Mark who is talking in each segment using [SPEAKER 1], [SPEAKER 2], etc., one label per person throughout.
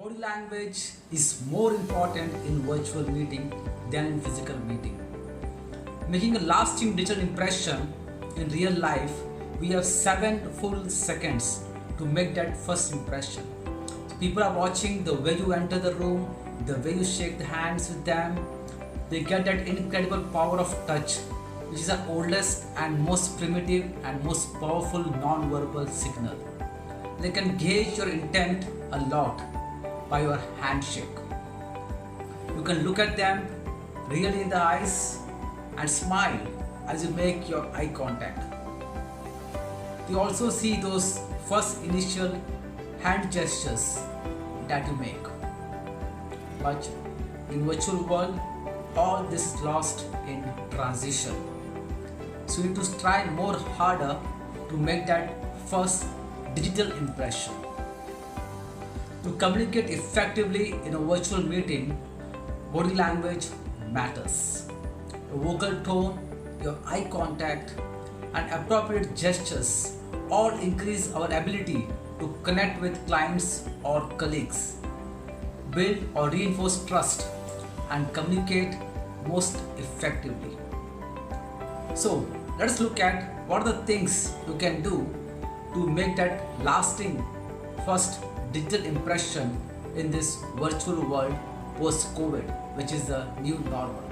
[SPEAKER 1] Body language is more important in virtual meeting than in physical meeting. Making a lasting digital impression in real life, we have 7 full seconds to make that first impression. So people are watching the way you enter the room, the way you shake the hands with them. They get that incredible power of touch, which is the oldest and most primitive and most powerful non-verbal signal. They can gauge your intent a lot by your handshake. You can look at them really in the eyes and smile as you make your eye contact. You also see those first initial hand gestures that you make. But in virtual world, all this is lost in transition. So you need to try more harder to make that first digital impression. To communicate effectively in a virtual meeting, body language matters. Your vocal tone, your eye contact, and appropriate gestures all increase our ability to connect with clients or colleagues, build or reinforce trust, and communicate most effectively. So, let's look at what are the things you can do to make that lasting first digital impression in this virtual world post-COVID, which is the new normal.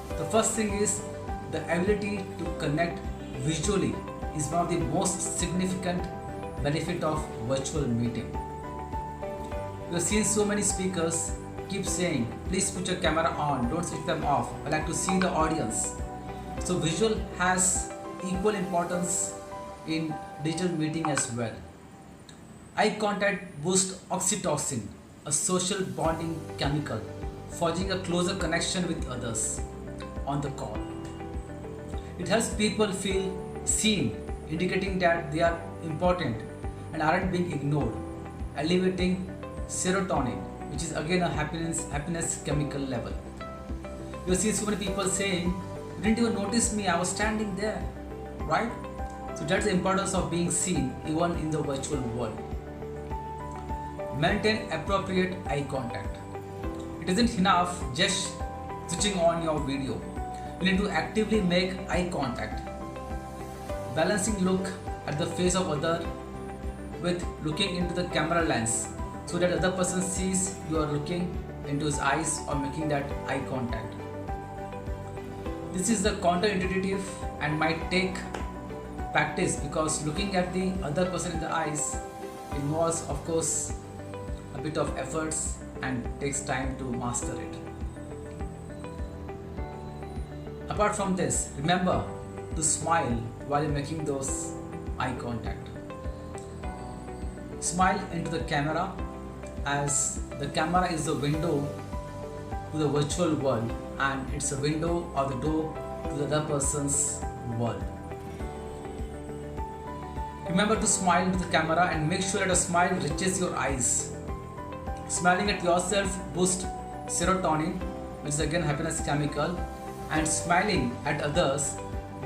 [SPEAKER 1] The first thing is the ability to connect visually is one of the most significant benefit of virtual meeting. We have seen so many speakers keep saying, please put your camera on, don't switch them off. I like to see the audience. So visual has equal importance in digital meeting as well. Eye contact boosts oxytocin, a social bonding chemical, forging a closer connection with others on the call. It helps people feel seen, indicating that they are important and aren't being ignored, elevating serotonin, which is again a happiness chemical level. You see so many people saying, you didn't even notice me, I was standing there, right? So that's the importance of being seen even in the virtual world. Maintain appropriate eye contact. It isn't enough just switching on your video. You need to actively make eye contact. Balancing look at the face of other with looking into the camera lens so that other person sees you are looking into his eyes or making that eye contact. This is the counterintuitive and might take practice because looking at the other person in the eyes involves, of course, a bit of efforts and takes time to master it. Apart from this, remember to smile while you're making those eye contact. Smile into the camera as the camera is the window to the virtual world and it's a window or the door to the other person's world. Remember to smile into the camera and make sure that a smile reaches your eyes. Smiling at yourself boosts serotonin, which is again happiness chemical, and smiling at others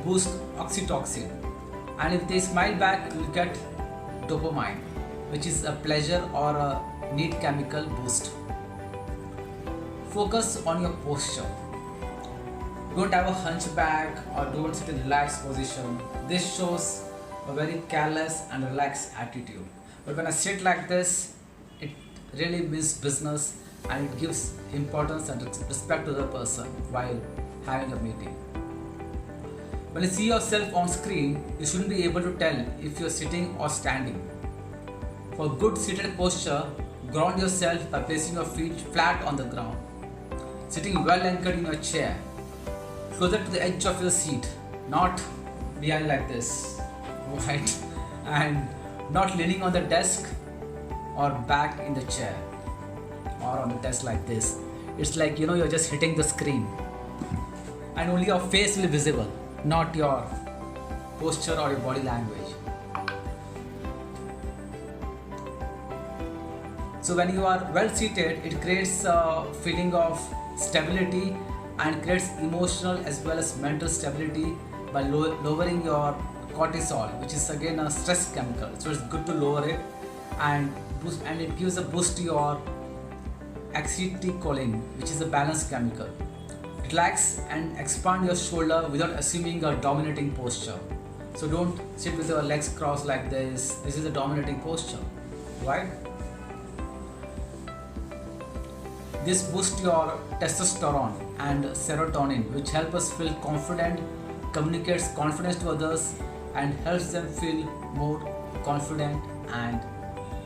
[SPEAKER 1] boosts oxytocin. And if they smile back, you will get dopamine, which is a pleasure or a need chemical boost. Focus on your posture. Don't have a hunchback or don't sit in a relaxed position. This shows a very careless and relaxed attitude. But when I sit like this, it really means business and it gives importance and respect to the person while having a meeting. When you see yourself on screen, you shouldn't be able to tell if you're sitting or standing. For good seated posture, ground yourself by placing your feet flat on the ground. Sitting well anchored in your chair, closer to the edge of your seat, not behind like this, right? And not leaning on the desk or back in the chair or on the desk like this. It's like you're just hitting the screen and only your face will be visible, not your posture or your body language. So when you are well seated, it creates a feeling of stability and creates emotional as well as mental stability by lowering your cortisol, which is again a stress chemical. So it's good to lower it and and it gives a boost to your acetylcholine, which is a balance chemical. Relax and expand your shoulder without assuming a dominating posture. So don't sit with your legs crossed like this. This is a dominating posture, right? This boosts your testosterone and serotonin, which help us feel confident, communicates confidence to others, and helps them feel more confident and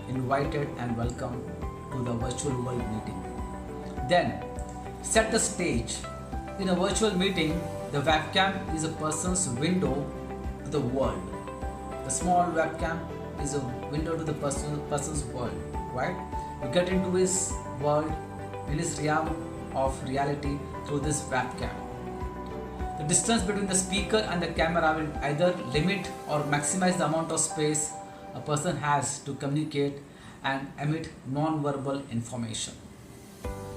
[SPEAKER 1] invited and welcome to the virtual world meeting. Then set the stage. In a virtual meeting, the webcam is a person's window to the world. The small webcam is a window to the person's world, right? You get into his world, in his realm of reality through this webcam. The distance between the speaker and the camera will either limit or maximize the amount of space a person has to communicate and emit non-verbal information.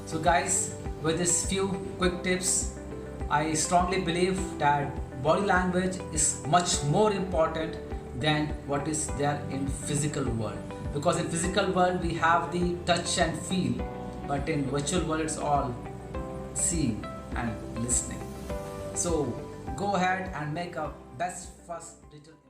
[SPEAKER 1] So guys, with these few quick tips, I strongly believe that body language is much more important than what is there in physical world. Because in physical world we have the touch and feel, but in virtual world it's all seeing and listening. So go ahead and make a best first digital